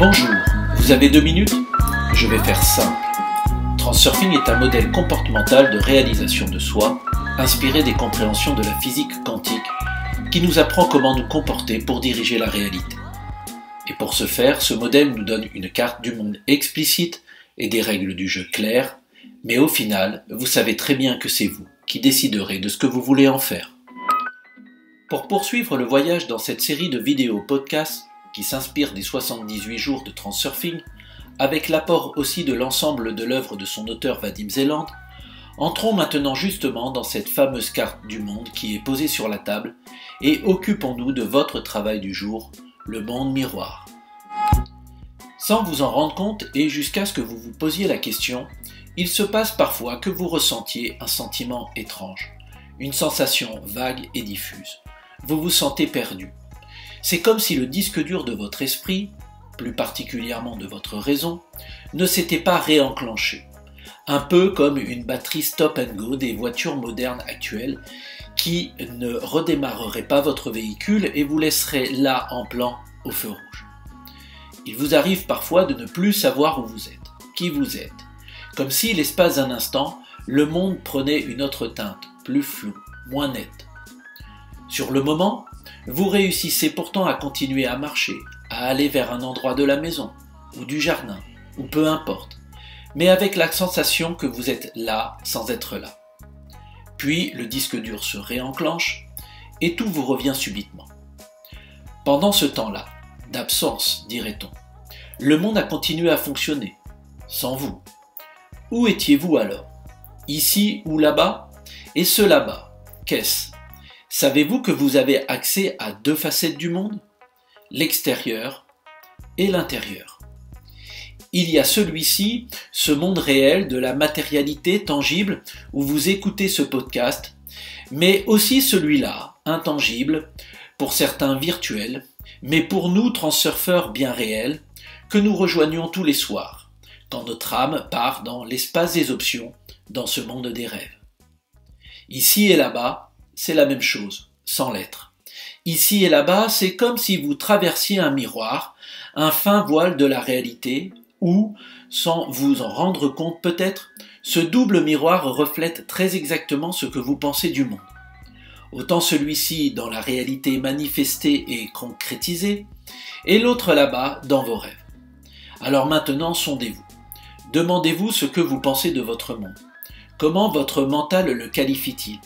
Bonjour, vous avez 2 minutes? Je vais faire simple. Transurfing est un modèle comportemental de réalisation de soi, inspiré des compréhensions de la physique quantique, qui nous apprend comment nous comporter pour diriger la réalité. Et pour ce faire, ce modèle nous donne une carte du monde explicite et des règles du jeu claires, mais au final, vous savez très bien que c'est vous qui déciderez de ce que vous voulez en faire. Pour poursuivre le voyage dans cette série de vidéos podcasts qui s'inspire des 78 jours de Transurfing, avec l'apport aussi de l'ensemble de l'œuvre de son auteur Vadim Zeland, entrons maintenant justement dans cette fameuse carte du monde qui est posée sur la table et occupons-nous de votre travail du jour, le monde miroir. Sans vous en rendre compte et jusqu'à ce que vous vous posiez la question, il se passe parfois que vous ressentiez un sentiment étrange, une sensation vague et diffuse. Vous vous sentez perdu. C'est comme si le disque dur de votre esprit, plus particulièrement de votre raison, ne s'était pas réenclenché. Un peu comme une batterie stop and go des voitures modernes actuelles qui ne redémarrerait pas votre véhicule et vous laisserait là en plan au feu rouge. Il vous arrive parfois de ne plus savoir où vous êtes, qui vous êtes, comme si l'espace d'un instant, le monde prenait une autre teinte, plus floue, moins nette. Sur le moment, vous réussissez pourtant à continuer à marcher, à aller vers un endroit de la maison, ou du jardin, ou peu importe, mais avec la sensation que vous êtes là sans être là. Puis le disque dur se réenclenche, et tout vous revient subitement. Pendant ce temps-là, d'absence, dirait-on, le monde a continué à fonctionner, sans vous. Où étiez-vous alors? Ici ou là-bas? Et ce là-bas, qu'est-ce? Savez-vous que vous avez accès à 2 facettes du monde? L'extérieur et l'intérieur. Il y a celui-ci, ce monde réel de la matérialité tangible où vous écoutez ce podcast, mais aussi celui-là, intangible, pour certains virtuel, mais pour nous transurfeurs bien réels, que nous rejoignons tous les soirs, quand notre âme part dans l'espace des options, dans ce monde des rêves. Ici et là-bas, c'est la même chose, sans l'être. Ici et là-bas, c'est comme si vous traversiez un miroir, un fin voile de la réalité, où, sans vous en rendre compte peut-être, ce double miroir reflète très exactement ce que vous pensez du monde. Autant celui-ci dans la réalité manifestée et concrétisée, et l'autre là-bas dans vos rêves. Alors maintenant, sondez-vous. Demandez-vous ce que vous pensez de votre monde. Comment votre mental le qualifie-t-il?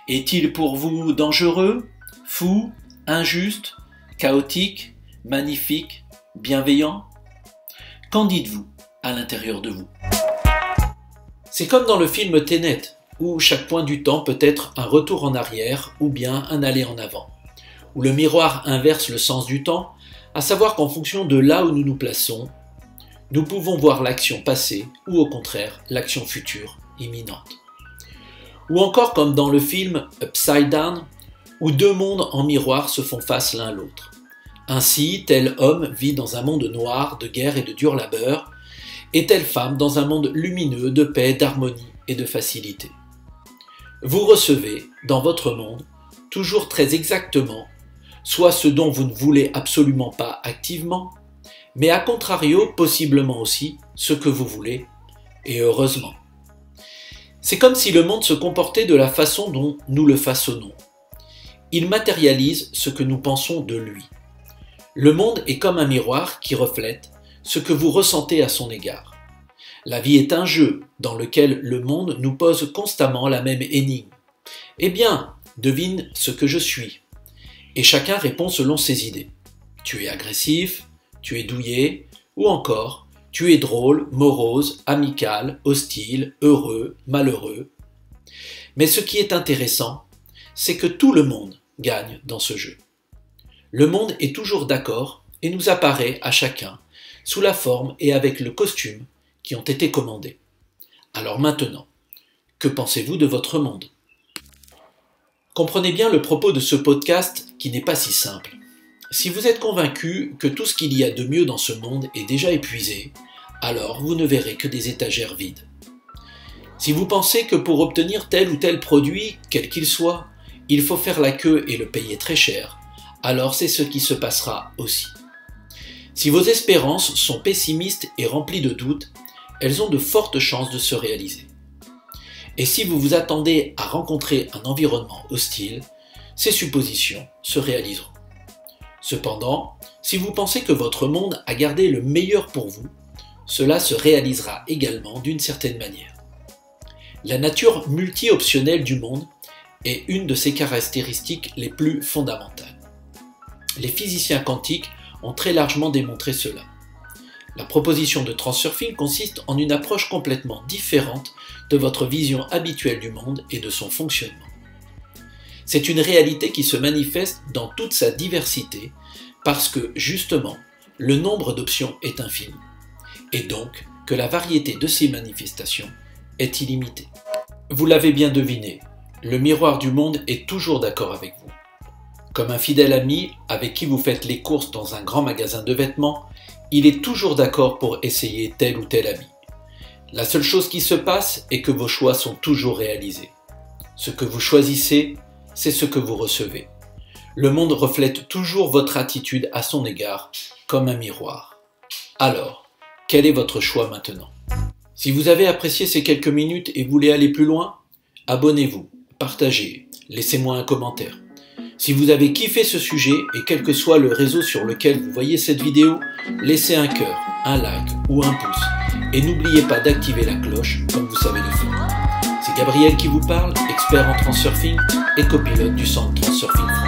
Est-il pour vous dangereux, fou, injuste, chaotique, magnifique, bienveillant? Qu'en dites-vous à l'intérieur de vous? C'est comme dans le film Tenet, où chaque point du temps peut être un retour en arrière ou bien un aller en avant, où le miroir inverse le sens du temps, à savoir qu'en fonction de là où nous nous plaçons, nous pouvons voir l'action passée ou au contraire l'action future imminente. Ou encore comme dans le film Upside Down, où 2 mondes en miroir se font face l'un à l'autre. Ainsi, tel homme vit dans un monde noir de guerre et de dur labeur, et telle femme dans un monde lumineux de paix, d'harmonie et de facilité. Vous recevez, dans votre monde, toujours très exactement, soit ce dont vous ne voulez absolument pas activement, mais à contrario, possiblement aussi, ce que vous voulez, et heureusement. C'est comme si le monde se comportait de la façon dont nous le façonnons. Il matérialise ce que nous pensons de lui. Le monde est comme un miroir qui reflète ce que vous ressentez à son égard. La vie est un jeu dans lequel le monde nous pose constamment la même énigme. Eh bien, devine ce que je suis. Et chacun répond selon ses idées. Tu es agressif, tu es douillet, ou encore tu es drôle, morose, amical, hostile, heureux, malheureux. Mais ce qui est intéressant, c'est que tout le monde gagne dans ce jeu. Le monde est toujours d'accord et nous apparaît à chacun sous la forme et avec le costume qui ont été commandés. Alors maintenant, que pensez-vous de votre monde? Comprenez bien le propos de ce podcast qui n'est pas si simple. Si vous êtes convaincu que tout ce qu'il y a de mieux dans ce monde est déjà épuisé, alors vous ne verrez que des étagères vides. Si vous pensez que pour obtenir tel ou tel produit, quel qu'il soit, il faut faire la queue et le payer très cher, alors c'est ce qui se passera aussi. Si vos espérances sont pessimistes et remplies de doutes, elles ont de fortes chances de se réaliser. Et si vous vous attendez à rencontrer un environnement hostile, ces suppositions se réaliseront. Cependant, si vous pensez que votre monde a gardé le meilleur pour vous, cela se réalisera également d'une certaine manière. La nature multi-optionnelle du monde est une de ses caractéristiques les plus fondamentales. Les physiciens quantiques ont très largement démontré cela. La proposition de Transurfing consiste en une approche complètement différente de votre vision habituelle du monde et de son fonctionnement. C'est une réalité qui se manifeste dans toute sa diversité parce que, justement, le nombre d'options est infini, et donc que la variété de ces manifestations est illimitée. Vous l'avez bien deviné, le miroir du monde est toujours d'accord avec vous. Comme un fidèle ami avec qui vous faites les courses dans un grand magasin de vêtements, il est toujours d'accord pour essayer tel ou tel habit. La seule chose qui se passe est que vos choix sont toujours réalisés. Ce que vous choisissez, c'est ce que vous recevez. Le monde reflète toujours votre attitude à son égard, comme un miroir. Alors, quel est votre choix maintenant? Si vous avez apprécié ces quelques minutes et voulez aller plus loin, abonnez-vous, partagez, laissez-moi un commentaire. Si vous avez kiffé ce sujet et quel que soit le réseau sur lequel vous voyez cette vidéo, laissez un cœur, un like ou un pouce. Et n'oubliez pas d'activer la cloche comme vous savez le faire. C'est Gabriel qui vous parle, expert en transurfing et copilote du centre Transurfing.